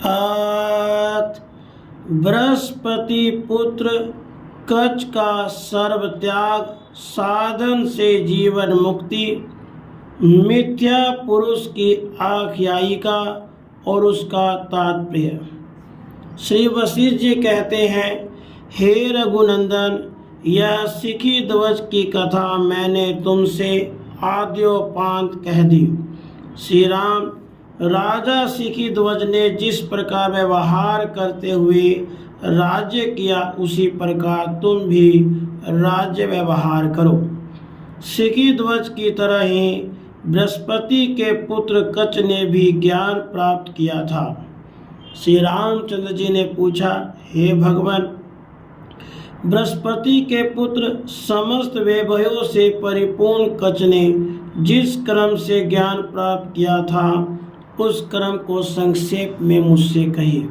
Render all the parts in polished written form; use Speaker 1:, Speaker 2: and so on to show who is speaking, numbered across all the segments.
Speaker 1: अथ बृहस्पति पुत्र कच का सर्व त्याग साधन से जीवन मुक्ति, मिथ्या पुरुष की आख्यायिका और उसका तात्पर्य। श्री वशिष्ठ जी कहते हैं, हे रघुनंदन, यह सिखी ध्वज की कथा मैंने तुमसे आद्योपांत कह दी। श्री राम, राजा सिखी ध्वज ने जिस प्रकार व्यवहार करते हुए राज्य किया, उसी प्रकार तुम भी राज्य व्यवहार करो। सिखी ध्वज की तरह ही बृहस्पति के पुत्र कच ने भी ज्ञान प्राप्त किया था। श्री रामचंद्र जी ने पूछा, हे भगवान, बृहस्पति के पुत्र समस्त वैभवों से परिपूर्ण कच ने जिस क्रम से ज्ञान प्राप्त किया था, उस क्रम को संक्षेप में मुझसे कहिए।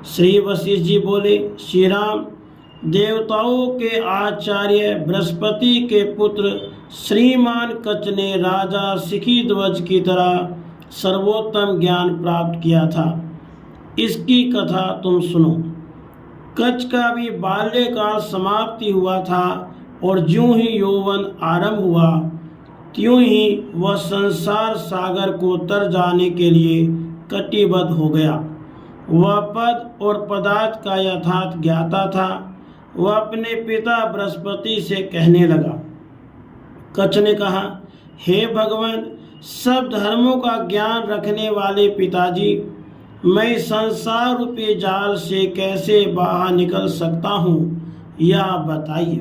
Speaker 1: श्री वशिष्ठ जी बोले, श्री राम, देवताओं के आचार्य बृहस्पति के पुत्र श्रीमान कच ने राजा सिखी ध्वज की तरह सर्वोत्तम ज्ञान प्राप्त किया था। इसकी कथा तुम सुनो। कच का भी बाल्यकाल समाप्ति हुआ था और ज्यों ही यौवन आरंभ हुआ, त्यों ही वह संसार सागर को तर जाने के लिए कटिबद्ध हो गया। वह पद और पदार्थ का यथार्थ ज्ञाता था। वह अपने पिता बृहस्पति से कहने लगा। कच ने कहा, हे भगवान, सब धर्मों का ज्ञान रखने वाले पिताजी, मैं संसार रूपी जाल से कैसे बाहर निकल सकता हूँ, यह बताइए।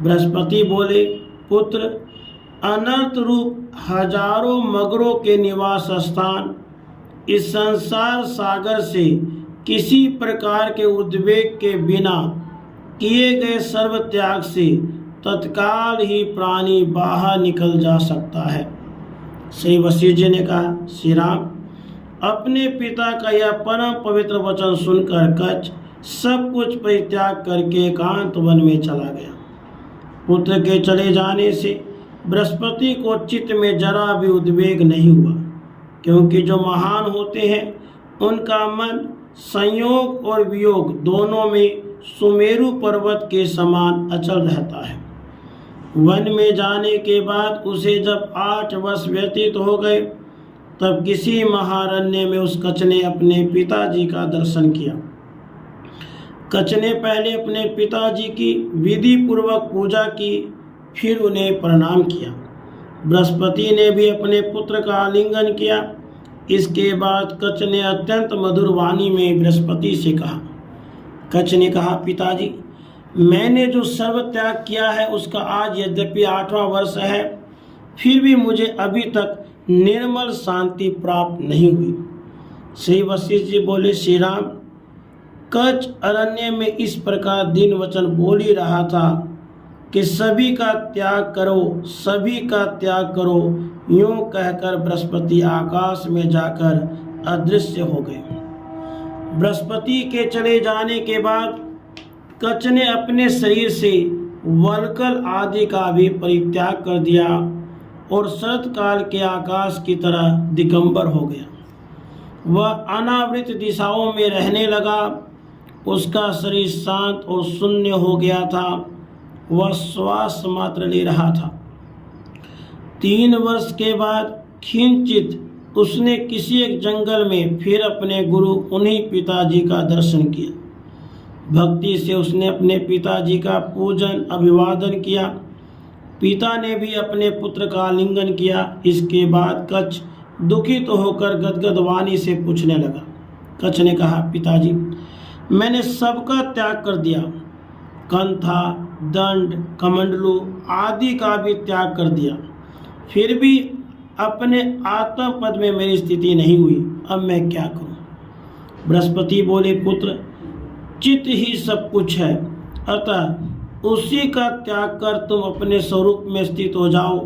Speaker 1: बृहस्पति बोले, पुत्र, अनर्थ रूप हजारों मगरों के निवास स्थान इस संसार सागर से किसी प्रकार के उद्वेग के बिना किए गए सर्व त्याग से तत्काल ही प्राणी बाहर निकल जा सकता है। श्री वशिष्ठ जी ने कहा, श्री राम, अपने पिता का यह परम पवित्र वचन सुनकर कच सब कुछ परित्याग करके एकांत वन में चला गया। पुत्र के चले जाने से बृहस्पति को चित्त में जरा भी उद्वेग नहीं हुआ, क्योंकि जो महान होते हैं उनका मन संयोग और वियोग दोनों में सुमेरु पर्वत के समान अचल रहता है। वन में जाने के बाद उसे जब 8 वर्ष व्यतीत हो गए, तब किसी महारण्य में उस कच ने अपने पिताजी का दर्शन किया। कच ने पहले अपने पिताजी की विधि पूर्वक पूजा की, फिर उन्हें प्रणाम किया। बृहस्पति ने भी अपने पुत्र का आलिंगन किया। इसके बाद कच ने अत्यंत मधुर वाणी में बृहस्पति से कहा। कच ने कहा, पिताजी, मैंने जो सर्व त्याग किया है उसका आज यद्यपि 8वां वर्ष है, फिर भी मुझे अभी तक निर्मल शांति प्राप्त नहीं हुई। श्री वशिष्ठ जी बोले, श्री राम, कच अरण्य में इस प्रकार दिन वचन बोल ही रहा था कि सभी का त्याग करो, सभी का त्याग करो। यूं कहकर बृहस्पति आकाश में जाकर अदृश्य हो गए। बृहस्पति के चले जाने के बाद कच ने अपने शरीर से वल्कल आदि का भी परित्याग कर दिया और शरत काल के आकाश की तरह दिगंबर हो गया। वह अनावृत दिशाओं में रहने लगा। उसका शरीर शांत और शून्य हो गया था। वह श्वास मात्र ले रहा था। 3 वर्ष के बाद किंचित उसने किसी एक जंगल में फिर अपने गुरु उन्हीं पिताजी का दर्शन किया। भक्ति से उसने अपने पिताजी का पूजन अभिवादन किया। पिता ने भी अपने पुत्र का आलिंगन किया। इसके बाद कच दुखित होकर गदगद वाणी से पूछने लगा। कच ने कहा, पिताजी, मैंने सबका त्याग कर दिया। कंथा, दंड, कमंडलू आदि का भी त्याग कर दिया, फिर भी अपने आत्म पद में मेरी स्थिति नहीं हुई। अब मैं क्या करूं? बृहस्पति बोले, पुत्र, चित्त ही सब कुछ है, अतः उसी का त्याग कर तुम अपने स्वरूप में स्थित हो जाओ।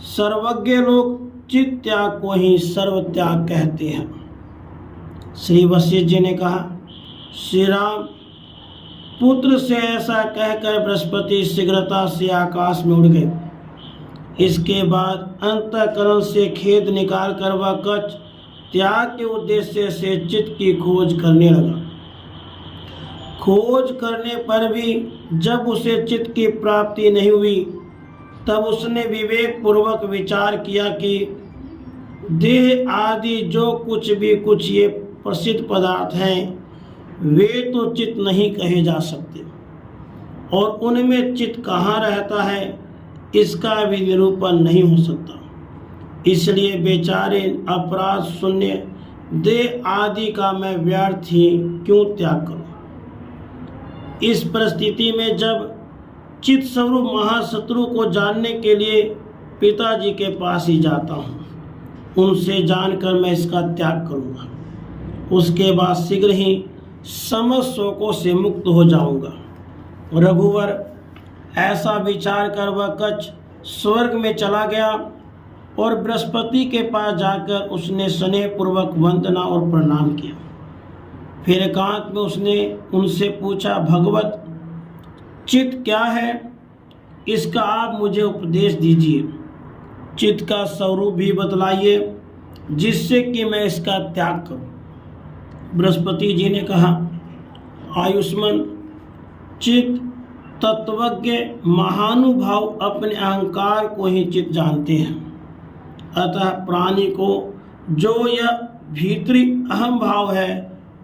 Speaker 1: सर्वज्ञ लोग चित्त त्याग को ही सर्व त्याग कहते हैं। श्री वशिष्ठ जी ने कहा, श्री राम, पुत्र से ऐसा कहकर बृहस्पति शीघ्रता से आकाश में उड़ गए। इसके बाद अंतःकरण से खेद निकाल कर वह कच त्याग के उद्देश्य से चित्त की खोज करने लगा। खोज करने पर भी जब उसे चित्त की प्राप्ति नहीं हुई, तब उसने विवेक पूर्वक विचार किया कि देह आदि जो कुछ ये प्रसिद्ध पदार्थ हैं, वे तो चित्त नहीं कहे जा सकते, और उनमें चित्त कहाँ रहता है इसका भी निरूपण नहीं हो सकता। इसलिए बेचारे अपराध शून्य देह आदि का मैं व्यर्थ ही क्यों त्याग करूं। इस परिस्थिति में जब चित्त स्वरूप महाशत्रु को जानने के लिए पिताजी के पास ही जाता हूँ, उनसे जानकर मैं इसका त्याग करूँगा। उसके बाद शीघ्र ही समस्त शोकों से मुक्त हो जाऊँगा। रघुवर ऐसा विचार कर वह कच्छ स्वर्ग में चला गया और बृहस्पति के पास जाकर उसने स्नेहपूर्वक वंदना और प्रणाम किया। फिर एकांत में उसने उनसे पूछा, भगवत चित्त क्या है, इसका आप मुझे उपदेश दीजिए। चित्त का स्वरूप भी बतलाइए जिससे कि मैं इसका त्याग करूं। बृहस्पति जी ने कहा, आयुष्मान, चित्त तत्वज्ञ महानुभाव अपने अहंकार को ही चित्त जानते हैं। अतः प्राणी को जो यह भीतरी अहम भाव है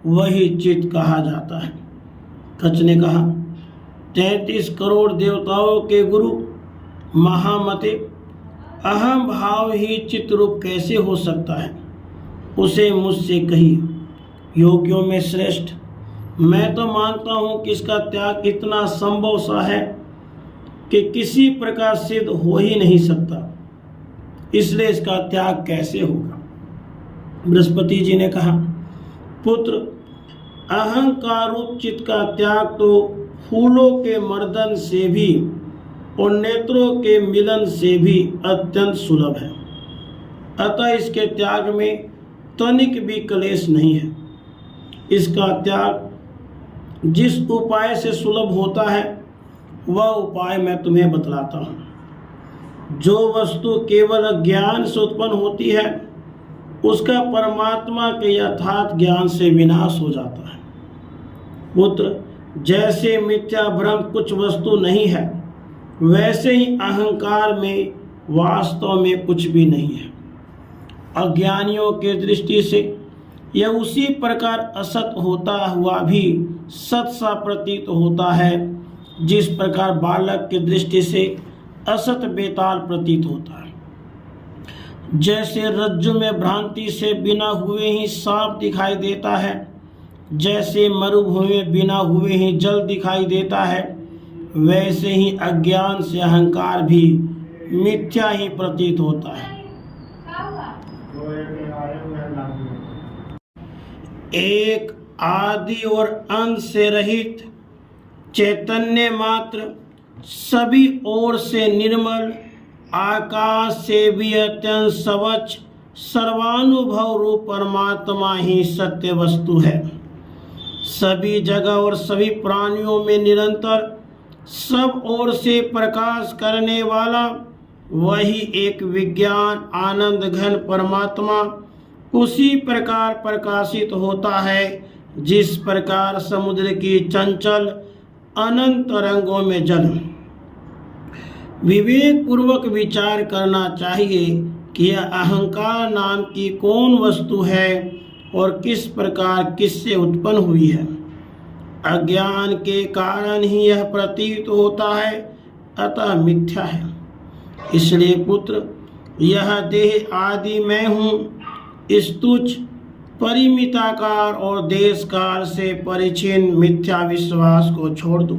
Speaker 1: वही चित्त कहा जाता है। कच्छ ने कहा, 33 करोड़ देवताओं के गुरु महामते, अहम भाव ही चित्त रूप कैसे हो सकता है, उसे मुझसे कहिए। योगियों में श्रेष्ठ, मैं तो मानता हूँ कि इसका त्याग इतना संभव सा है कि किसी प्रकार सिद्ध हो ही नहीं सकता, इसलिए इसका त्याग कैसे होगा। बृहस्पति जी ने कहा, पुत्र, अहंकार रूप चित्त का त्याग तो फूलों के मर्दन से भी और नेत्रों के मिलन से भी अत्यंत सुलभ है। अतः इसके त्याग में तनिक भी क्लेश नहीं है। इसका त्याग जिस उपाय से सुलभ होता है वह उपाय मैं तुम्हें बतलाता हूँ। जो वस्तु केवल ज्ञान से उत्पन्न होती है उसका परमात्मा के यथार्थ ज्ञान से विनाश हो जाता है। पुत्र, जैसे मिथ्या भ्रम कुछ वस्तु नहीं है, वैसे ही अहंकार में वास्तव में कुछ भी नहीं है। अज्ञानियों के दृष्टि से यह उसी प्रकार असत होता हुआ भी सत सा प्रतीत होता है जिस प्रकार बालक की दृष्टि से असत बेताल प्रतीत होता है। जैसे रज्जु में भ्रांति से बिना हुए ही सांप दिखाई देता है, जैसे मरुभूमि में बिना हुए ही जल दिखाई देता है, वैसे ही अज्ञान से अहंकार भी मिथ्या ही प्रतीत होता है। एक आदि और अंत से रहित चैतन्य मात्र, सभी ओर से निर्मल, आकाश से भी अत्यंत स्वच्छ सर्वानुभव रूप परमात्मा ही सत्य वस्तु है। सभी जगह और सभी प्राणियों में निरंतर सब ओर से प्रकाश करने वाला वही एक विज्ञान आनंद घन परमात्मा उसी प्रकार प्रकाशित होता है जिस प्रकार समुद्र की चंचल अनंत तरंगों में जल। विवेक पूर्वक विचार करना चाहिए कि यह अहंकार नाम की कौन वस्तु है और किस प्रकार किससे उत्पन्न हुई है। अज्ञान के कारण ही यह प्रतीत होता है, अतः मिथ्या है। इसलिए पुत्र, यह देह आदि मैं हूँ, इस तुच्छ परिमिताकार और देश काल से परिचिन मिथ्या विश्वास को छोड़ दो।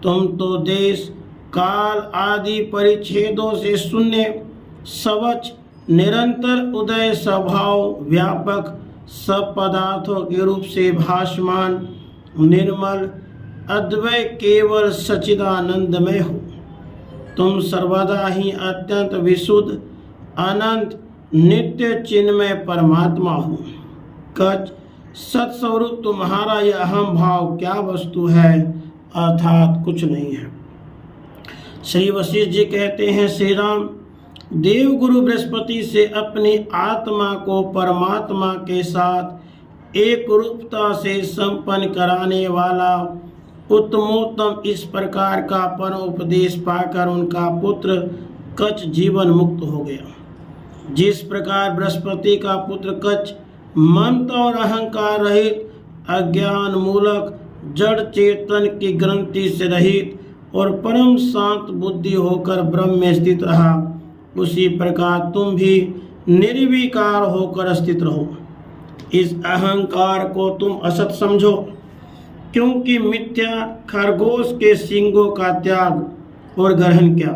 Speaker 1: तुम तो देश काल आदि परिच्छेदों से शून्य, स्वच्छ, निरंतर उदय स्वभाव, व्यापक, सब पदार्थों के रूप से भासमान, निर्मल, अद्वय, केवल सच्चिदानंदमय हो। तुम सर्वदा ही अत्यंत विशुद्ध, अनंत, नित्य चिन्मय परमात्मा हो। कच्छ, सत्स्वरूप तुम्हारा यह अहम भाव क्या वस्तु है, अर्थात कुछ नहीं है। श्री वशिष्ठ जी कहते हैं, श्री राम, देवगुरु बृहस्पति से अपनी आत्मा को परमात्मा के साथ एक रूपता से संपन्न कराने वाला उत्तमोत्तम इस प्रकार का परम उपदेश पाकर उनका पुत्र कच्छ जीवन मुक्त हो गया। जिस प्रकार बृहस्पति का पुत्र कच्छ ममता और अहंकार रहित, अज्ञान मूलक, जड़ चेतन की ग्रंथि से रहित और परम शांत बुद्धि होकर ब्रह्म में स्थित रहा, उसी प्रकार तुम भी निर्विकार होकर स्थित रहो। इस अहंकार को तुम असत समझो, क्योंकि मिथ्या खरगोश के सींगों का त्याग और ग्रहण क्या।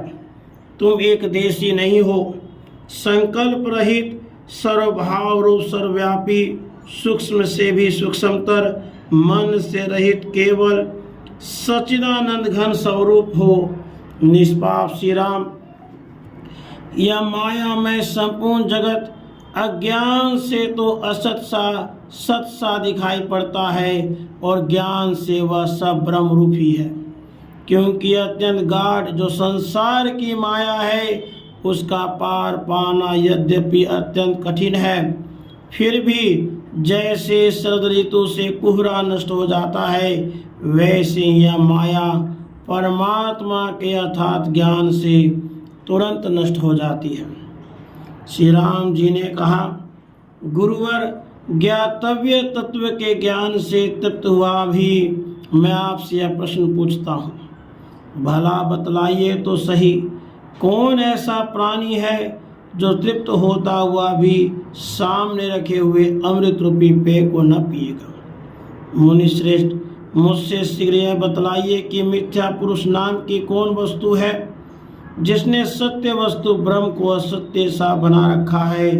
Speaker 1: तुम एक देशी नहीं हो, संकल्प रहित, सर्वभाव रूप, सर्वव्यापी, सूक्ष्म से भी सूक्ष्मतर, मन से रहित केवल सच्चिदानंद घन स्वरूप हो। निष्पाप श्री राम, यह माया में संपूर्ण जगत अज्ञान से तो असत सा सत सा दिखाई पड़ता है और ज्ञान से वह सब ब्रह्म रूप ही है। क्योंकि अत्यंत गाढ़ जो संसार की माया है, उसका पार पाना यद्यपि अत्यंत कठिन है, फिर भी जैसे शरद ऋतु से कोहरा नष्ट हो जाता है, वैसे यह माया परमात्मा के अर्थात ज्ञान से तुरंत नष्ट हो जाती है। श्री राम जी ने कहा, गुरुवर, ज्ञातव्य तत्व के ज्ञान से तृप्त हुआ भी मैं आपसे यह प्रश्न पूछता हूँ, भला बतलाइए तो सही, कौन ऐसा प्राणी है जो तृप्त होता हुआ भी सामने रखे हुए अमृत रूपी पेय को न पिएगा। मुनि श्रेष्ठ, मुझसे शीघ्र यह बतलाइए कि मिथ्या पुरुष नाम की कौन वस्तु है जिसने सत्य वस्तु ब्रह्म को असत्य सा बना रखा है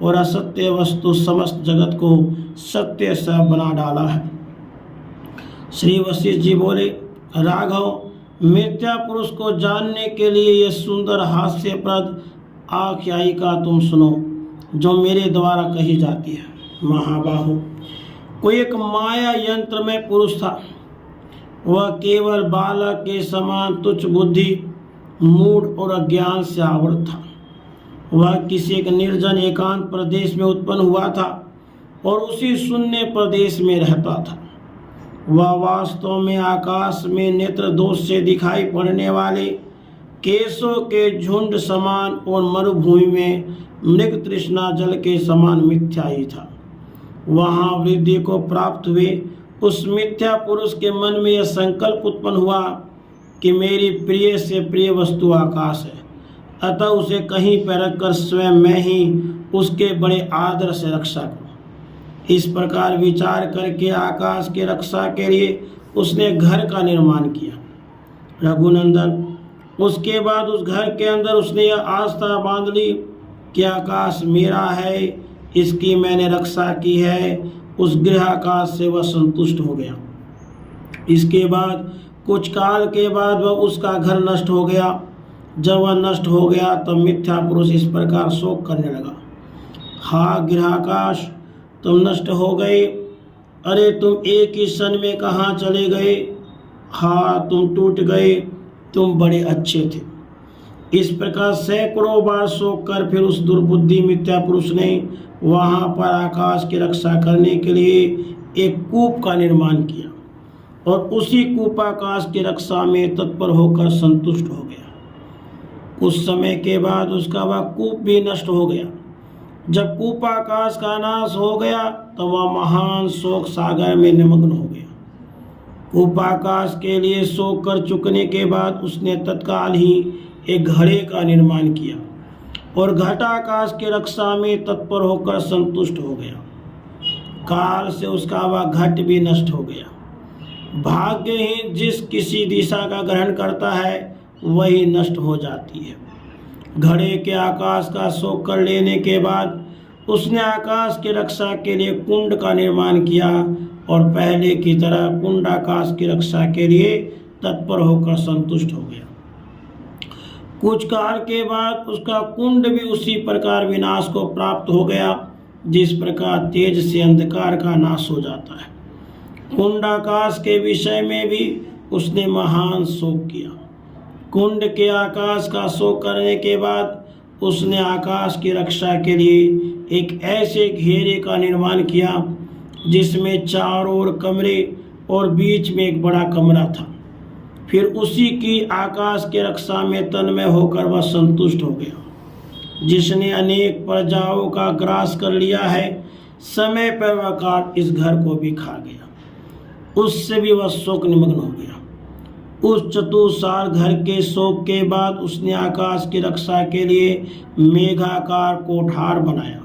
Speaker 1: और असत्य वस्तु समस्त जगत को सत्य सा बना डाला है। श्री वशिष्ठ जी बोले, राघव, मिथ्या पुरुष को जानने के लिए यह सुंदर हास्यप्रद आख्यायिका तुम सुनो, जो मेरे द्वारा कही जाती है। महाबाहु, कोई एक माया यंत्र में पुरुष था। वह केवल बालक के समान तुच्छ बुद्धि, मूढ़ और अज्ञान से आवृत था। वह किसी एक निर्जन एकांत प्रदेश में उत्पन्न हुआ था और उसी शून्य प्रदेश में रहता था। वह वास्तव में आकाश में नेत्र दोष से दिखाई पड़ने वाले केशों के झुंड समान और मरुभूमि में मृग तृष्णा जल के समान मिथ्या ही था। वहाँ वृद्धि को प्राप्त हुए उस मिथ्या पुरुष के मन में यह संकल्प उत्पन्न हुआ कि मेरी प्रिय से प्रिय वस्तु आकाश है, अतः उसे कहीं पर रखकर स्वयं मैं ही उसके बड़े आदर से रक्षा करूं। इस प्रकार विचार करके आकाश की रक्षा के लिए उसने घर का निर्माण किया। रघुनंदन, उसके बाद उस घर के अंदर उसने यह आस्था बांध ली कि आकाश मेरा है, इसकी मैंने रक्षा की है। उस गृह आकाश से वह संतुष्ट हो गया। इसके बाद कुछ काल के बाद वह उसका घर नष्ट हो गया। जब वह नष्ट हो गया तब मिथ्या पुरुष इस प्रकार शोक करने लगा, हा गृहाकाश, तुम नष्ट हो गए। अरे तुम एक ही क्षण में कहाँ चले गए। हा तुम टूट गए, तुम बड़े अच्छे थे। इस प्रकार सैकड़ों बार शोक कर फिर उस दुर्बुद्धि मिथ्या पुरुष ने वहाँ पर आकाश की रक्षा करने के लिए एक कूप का निर्माण किया और उसी कूप आकाश की रक्षा में तत्पर होकर संतुष्ट हो गया। कुछ समय के बाद उसका वह कूप भी नष्ट हो गया। जब कूप आकाश का नाश हो गया तो वह महान शोक सागर में निमग्न हो गया। कूप आकाश के लिए शोक कर चुकने के बाद उसने तत्काल ही एक घड़े का निर्माण किया और घट आकाश की रक्षा में तत्पर होकर संतुष्ट हो गया। काल से उसका वह घट भी नष्ट हो गया। भाग्य ही जिस किसी दिशा का ग्रहण करता है वही नष्ट हो जाती है। घड़े के आकाश का शोक कर लेने के बाद उसने आकाश की रक्षा के लिए कुंड का निर्माण किया और पहले की तरह कुंड आकाश की रक्षा के लिए तत्पर होकर संतुष्ट हो गया। कुछ काल के बाद उसका कुंड भी उसी प्रकार विनाश को प्राप्त हो गया जिस प्रकार तेज से अंधकार का नाश हो जाता है। कुंड आकाश के विषय में भी उसने महान शोक किया। कुंड के आकाश का शोक करने के बाद उसने आकाश की रक्षा के लिए एक ऐसे घेरे का निर्माण किया जिसमें चारों ओर कमरे और बीच में एक बड़ा कमरा था। फिर उसी की आकाश की रक्षा में तन्मय होकर वह संतुष्ट हो गया, जिसने अनेक प्रजाओं का ग्रास कर लिया है। समय पर वह काल इस घर को भी खा गया, उससे भी वह शोक निमग्न हो गया। उस चतुर्साल घर के शोक के बाद उसने आकाश की रक्षा के लिए मेघाकार कोठार बनाया।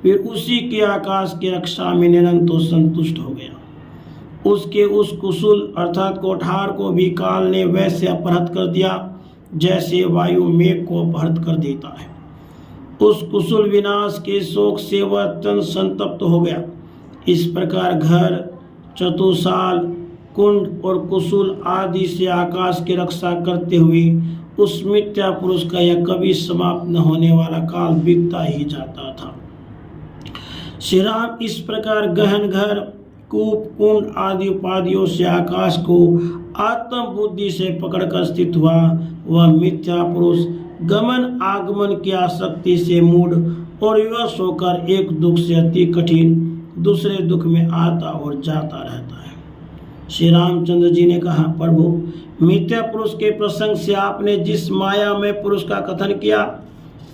Speaker 1: फिर उसी की आकाश की रक्षा में निरंतर संतुष्ट हो गया। उसके उस कुशल अर्थात कोठार को भी काल ने वैसे अपहृत कर दिया जैसे वायु मेघ को अपहृत कर देता है। उस कुशल विनाश के शोक से वह अत्यंत संतप्त हो गया। इस प्रकार घर, चतुर्साल, कुंड और कुशल आदि से आकाश की रक्षा करते हुए उस मिथ्या पुरुष का यह कभी समाप्त न होने वाला काल बीतता ही जाता था। श्री राम इस प्रकार गहन घर, कूप, कुंड आदि उपाधियों से आकाश को आत्म बुद्धि से पकड़कर स्थित हुआ। वह मिथ्या पुरुष गमन आगमन की आसक्ति से मूढ़ और विवश होकर एक दुख से अति कठिन दूसरे दुख में आता और जाता रहता है। श्री रामचंद्र जी ने कहा, प्रभु, मिथ्या पुरुष के प्रसंग से आपने जिस माया में पुरुष का कथन किया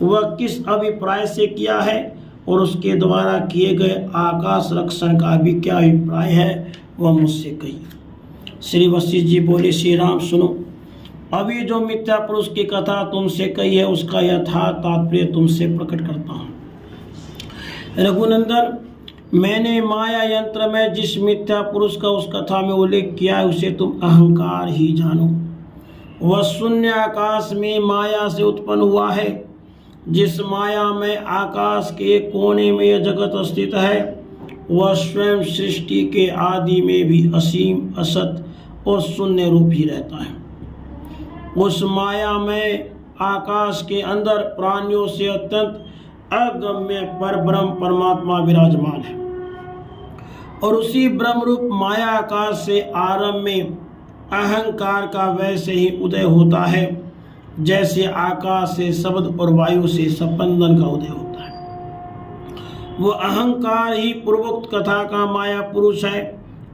Speaker 1: वह किस अभिप्राय से किया है और उसके द्वारा किए गए आकाश रक्षण का भी क्या अभिप्राय है, वह मुझसे कहिए। श्री वशिष्ठ जी बोले, श्री राम सुनो, अभी जो मिथ्या पुरुष की कथा तुमसे कही है उसका यथार्थ तात्पर्य तुमसे प्रकट करता हूँ। रघुनंदन, मैंने माया यंत्र में जिस मिथ्या पुरुष का उस कथा में उल्लेख किया है उसे तुम अहंकार ही जानो। वह शून्य आकाश में माया से उत्पन्न हुआ है। जिस माया में आकाश के कोने में यह जगत स्थित है वह स्वयं सृष्टि के आदि में भी असीम, असत और शून्य रूप ही रहता है। उस माया में आकाश के अंदर प्राणियों से अत्यंत अगम्य परब्रह्म परमात्मा विराजमान है और उसी ब्रह्म रूप माया आकाश से आरंभ में अहंकार का वैसे ही उदय होता है जैसे आकाश से शब्द और वायु से स्पंदन का उदय होता है। वो अहंकार ही पूर्वोक्त कथा का माया पुरुष है,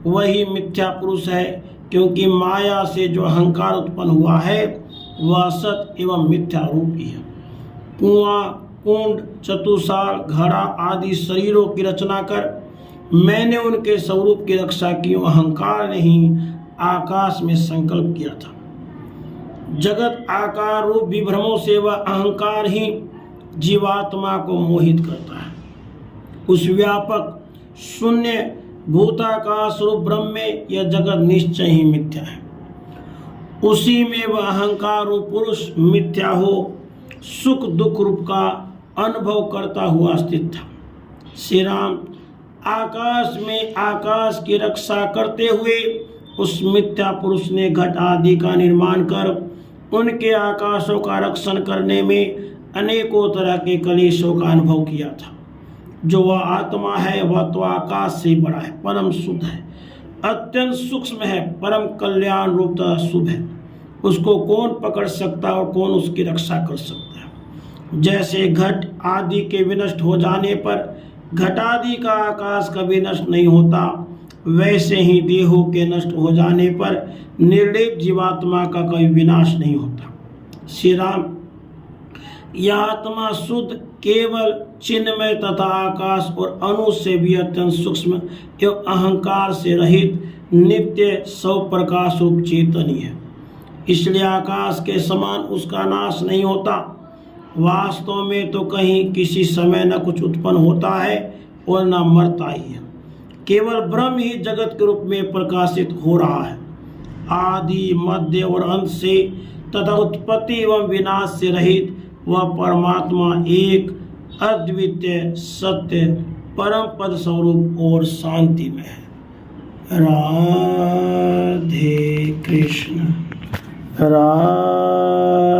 Speaker 1: वही मिथ्या पुरुष है, क्योंकि माया से जो अहंकार उत्पन्न हुआ है वह सत एवं मिथ्या रूप ही है। कुआं, कुंड, चतुर्साल, घड़ा आदि शरीरों की रचना कर मैंने उनके स्वरूप की रक्षा की। अहंकार ने ही आकाश में संकल्प किया था। जगत आकार रूप विभ्रमों से वह अहंकार ही जीवात्मा को मोहित करता है। उस व्यापक शून्य भूताकाश रूप ब्रह्म में यह जगत निश्चय ही मिथ्या है। उसी में वह अहंकार रूप पुरुष मिथ्या हो सुख दुख रूप का अनुभव करता हुआ स्थित था। श्री राम, आकाश में आकाश की रक्षा करते हुए उस मिथ्या पुरुष ने घट आदि का निर्माण कर उनके आकाशों का रक्षण करने में अनेकों तरह के कलेशों का अनुभव किया था। जो वह आत्मा है वह तो आकाश से बड़ा है, परम शुद्ध है, अत्यंत सूक्ष्म है, परम कल्याण रूप तथा शुभ है। उसको कौन पकड़ सकता और कौन उसकी रक्षा कर सकता है। जैसे घट आदि के विनष्ट हो जाने पर घटादि का आकाश कभी नष्ट नहीं होता, वैसे ही देहों के नष्ट हो जाने पर निर्लेप जीवात्मा का कभी विनाश नहीं होता। श्री राम, यह आत्मा शुद्ध, केवल, चिन्मय तथा आकाश और अणु से भी अत्यंत सूक्ष्म एवं अहंकार से रहित नित्य सौ प्रकाश रूप चेतनी है। इसलिए आकाश के समान उसका नाश नहीं होता। वास्तव में तो कहीं किसी समय न कुछ उत्पन्न होता है और न मरता ही है। केवल ब्रह्म ही जगत के रूप में प्रकाशित हो रहा है। आदि, मध्य और अंत से तथा उत्पत्ति एवं विनाश से रहित वह परमात्मा एक अद्वितीय सत्य परम पद स्वरूप और शांति में है। राधे कृष्ण। राधे